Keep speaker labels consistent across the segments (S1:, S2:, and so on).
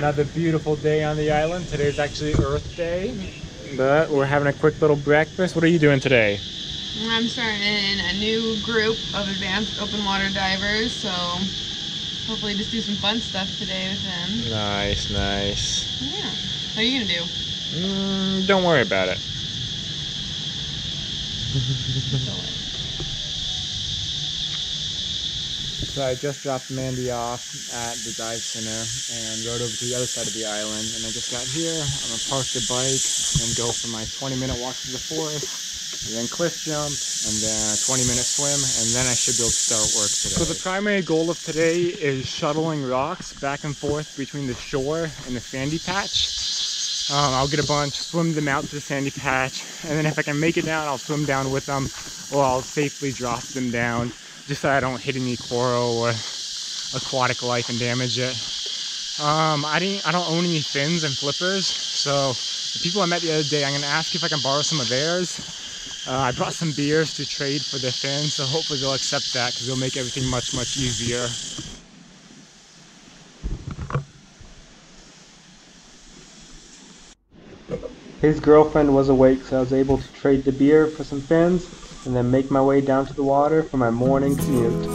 S1: Another beautiful day on the island. Today is actually Earth Day, but we're having a quick little breakfast. What are you doing today?
S2: I'm starting a new group of advanced open water divers, so hopefully just do some fun stuff today with them.
S1: Nice, nice.
S2: Yeah. What are you gonna do?
S1: Don't worry about it. So I just dropped Mandy off at the dive center and rode over to the other side of the island, and I just got here. I'm gonna park the bike and then go for my 20-minute walk through the forest, and then cliff jump, and then a 20-minute swim, and then I should be able to start work today. So the primary goal of today is shuttling rocks back and forth between the shore and the sandy patch. I'll get a bunch, swim them out to the sandy patch, and then if I can make it down, I'll swim down with them, or I'll safely drop them down, just so I don't hit any coral or aquatic life and damage it. I don't own any fins and flippers, so the people I met the other day, I'm gonna ask if I can borrow some of theirs. I brought some beers to trade for their fins, so hopefully they'll accept that because it'll make everything much, much easier. His girlfriend was awake, so I was able to trade the beer for some fins and then make my way down to the water for my morning commute.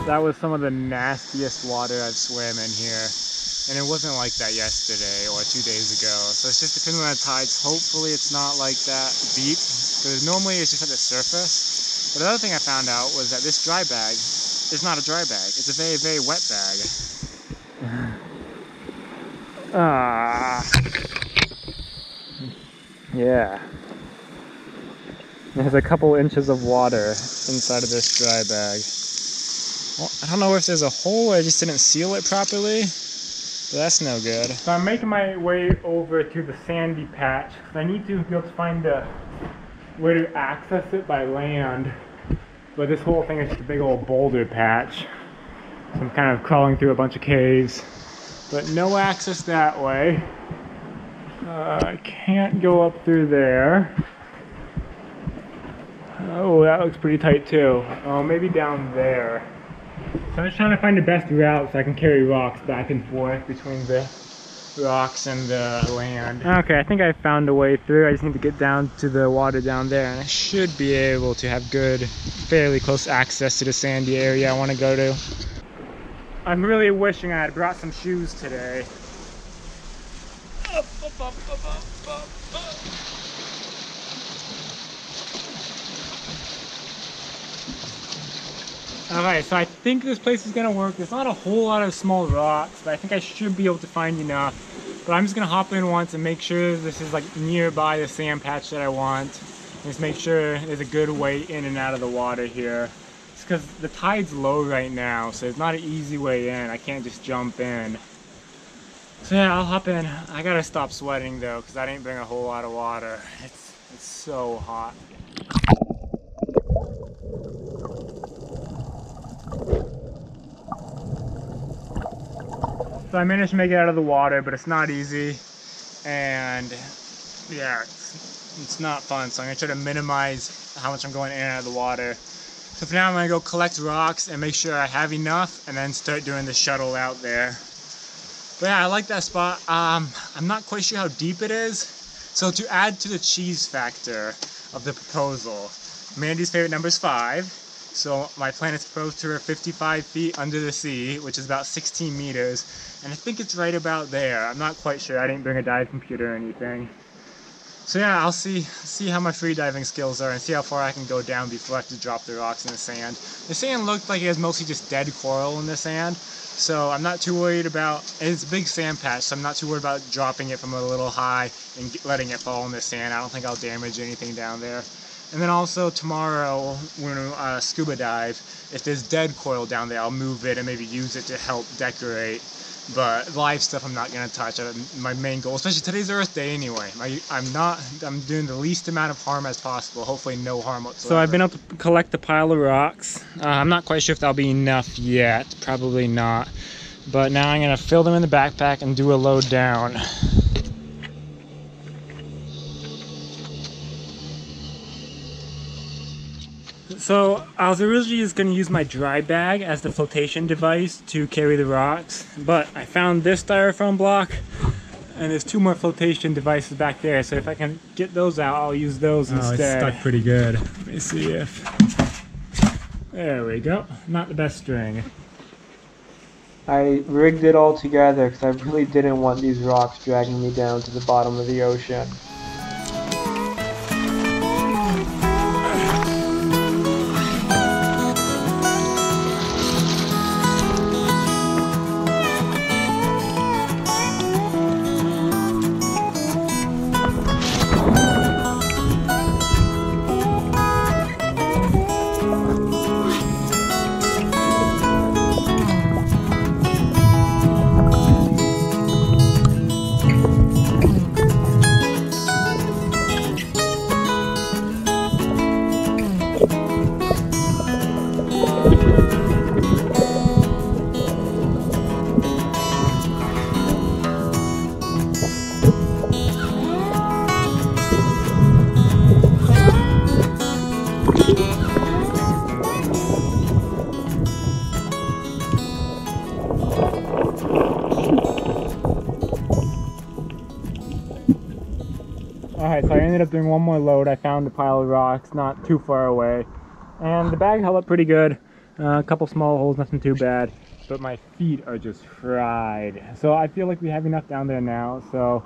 S1: That was some of the nastiest water I've swam in here, and it wasn't like that yesterday or 2 days ago, so it's just depending on the tides. Hopefully it's not like that deep, because normally it's just at the surface. But the other thing I found out was that this dry bag is not a dry bag, it's a very, very wet bag. Yeah. There's a couple inches of water inside of this dry bag. Well, I don't know if there's a hole or I just didn't seal it properly, but that's no good. So I'm making my way over to the sandy patch because I need to be able to find a way to access it by land. But this whole thing is just a big old boulder patch. So I'm kind of crawling through a bunch of caves, but no access that way. I can't go up through there. Oh, that looks pretty tight too. Oh, maybe down there. So I'm just trying to find the best route so I can carry rocks back and forth between the rocks and the land. Okay, I think I found a way through. I just need to get down to the water down there, and I should be able to have good, fairly close access to the sandy area I want to go to. I'm really wishing I had brought some shoes today. Up, up, up, up, up, up, up. Alright, so I think this place is gonna work. There's not a whole lot of small rocks, but I think I should be able to find enough. But I'm just gonna hop in once and make sure this is like nearby the sand patch that I want. And just make sure there's a good way in and out of the water here. It's because the tide's low right now, so it's not an easy way in. I can't just jump in. So yeah, I'll hop in. I gotta stop sweating though, because I didn't bring a whole lot of water. It's so hot. So I managed to make it out of the water, but it's not easy, and yeah, it's not fun. So I'm gonna try to minimize how much I'm going in and out of the water. So for now, I'm gonna go collect rocks and make sure I have enough, and then start doing the shuttle out there. But yeah, I like that spot. I'm not quite sure how deep it is. So to add to the cheese factor, of the proposal. Mandy's favorite number is 5, so my plan is to propose to her 55 feet under the sea, which is about 16 meters, and I think it's right about there. I'm not quite sure. I didn't bring a dive computer or anything. So yeah, I'll see how my freediving skills are and see how far I can go down before I have to drop the rocks in the sand. The sand looked like it was mostly just dead coral in the sand, so I'm not too worried about, and it's a big sand patch, so I'm not too worried about dropping it from a little high and letting it fall in the sand. I don't think I'll damage anything down there. And then also tomorrow, when I scuba dive, if there's dead coral down there, I'll move it and maybe use it to help decorate. But live stuff I'm not going to touch. My main goal, especially today's Earth Day anyway, I'm doing the least amount of harm as possible, hopefully no harm whatsoever. So I've been able to collect a pile of rocks. I'm not quite sure if that'll be enough yet, probably not. But now I'm going to fill them in the backpack and do a load down. So I was originally just going to use my dry bag as the flotation device to carry the rocks, but I found this styrofoam block and there's 2 more flotation devices back there, so if I can get those out, I'll use those instead. It's stuck pretty good. Let me see if... There we go. Not the best string. I rigged it all together because I really didn't want these rocks dragging me down to the bottom of the ocean. Alright, so I ended up doing one more load. I found a pile of rocks not too far away, and the bag held up pretty good. A couple small holes, nothing too bad, but my feet are just fried. So I feel like we have enough down there now. So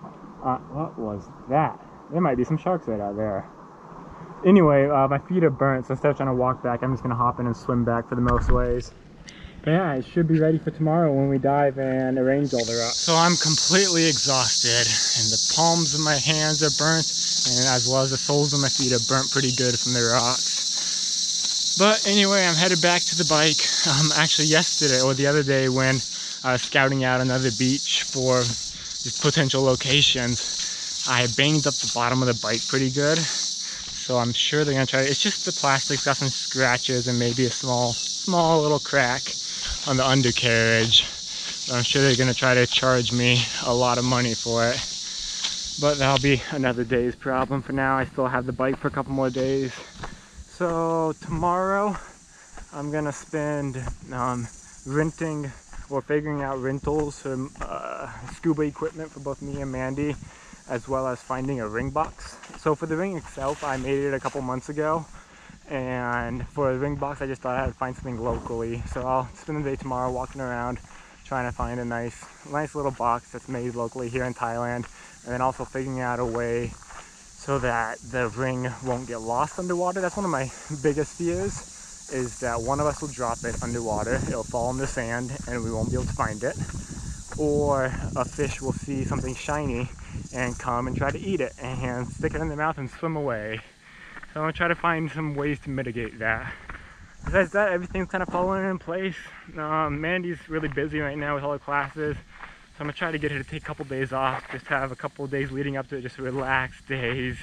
S1: what was that? There might be some sharks right out there. Anyway, my feet are burnt, so instead of trying to walk back, I'm just gonna hop in and swim back for the most ways. But yeah, it should be ready for tomorrow when we dive and arrange all the rocks. So I'm completely exhausted, and the palms of my hands are burnt, and as well as the soles of my feet are burnt pretty good from the rocks. But anyway, I'm headed back to the bike. Actually yesterday, or the other day, when I was scouting out another beach for these potential locations, I banged up the bottom of the bike pretty good. So I'm sure they're gonna try, it's just the plastic's got some scratches and maybe a small little crack on the undercarriage. I'm sure they're gonna try to charge me a lot of money for it, but that'll be another day's problem. For now, I still have the bike for a couple more days. So tomorrow I'm gonna spend renting or figuring out rentals for scuba equipment for both me and Mandy, as well as finding a ring box. So for the ring itself, I made it a couple months ago, and for the ring box I just thought I'd find something locally. So I'll spend the day tomorrow walking around trying to find a nice little box that's made locally here in Thailand, and then also figuring out a way so that the ring won't get lost underwater. That's one of my biggest fears, is that one of us will drop it underwater, it'll fall in the sand and we won't be able to find it, or a fish will see something shiny and come and try to eat it and stick it in their mouth and swim away. So I'm gonna try to find some ways to mitigate that. Besides that, everything's kind of falling in place. Mandy's really busy right now with all her classes, so I'm gonna try to get her to take a couple days off, just have a couple days leading up to it, just relaxed days.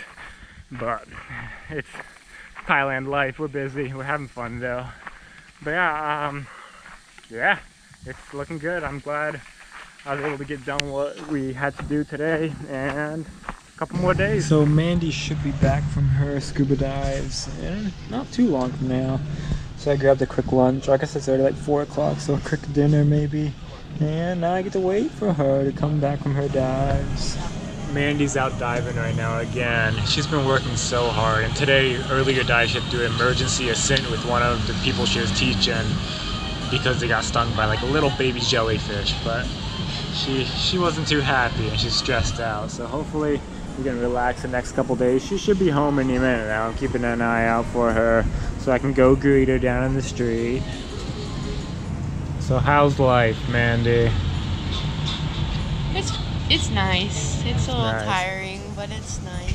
S1: But it's Thailand life, we're busy, we're having fun though. But yeah, it's looking good. I'm glad I was able to get done what we had to do today, and a couple more days. So Mandy should be back from her scuba dives in not too long from now. So I grabbed a quick lunch. I guess it's already like 4 o'clock, so a quick dinner maybe. And now I get to wait for her to come back from her dives. Mandy's out diving right now again. She's been working so hard, and today, earlier today, she had to do emergency ascent with one of the people she was teaching because they got stung by like a little baby jellyfish, but she wasn't too happy and she's stressed out. So hopefully we can relax the next couple days. She should be home any minute now. I'm keeping an eye out for her so I can go greet her down in the street. So how's life, Mandy?
S2: It's nice. It's a little
S1: Nice.
S2: tiring, but it's nice.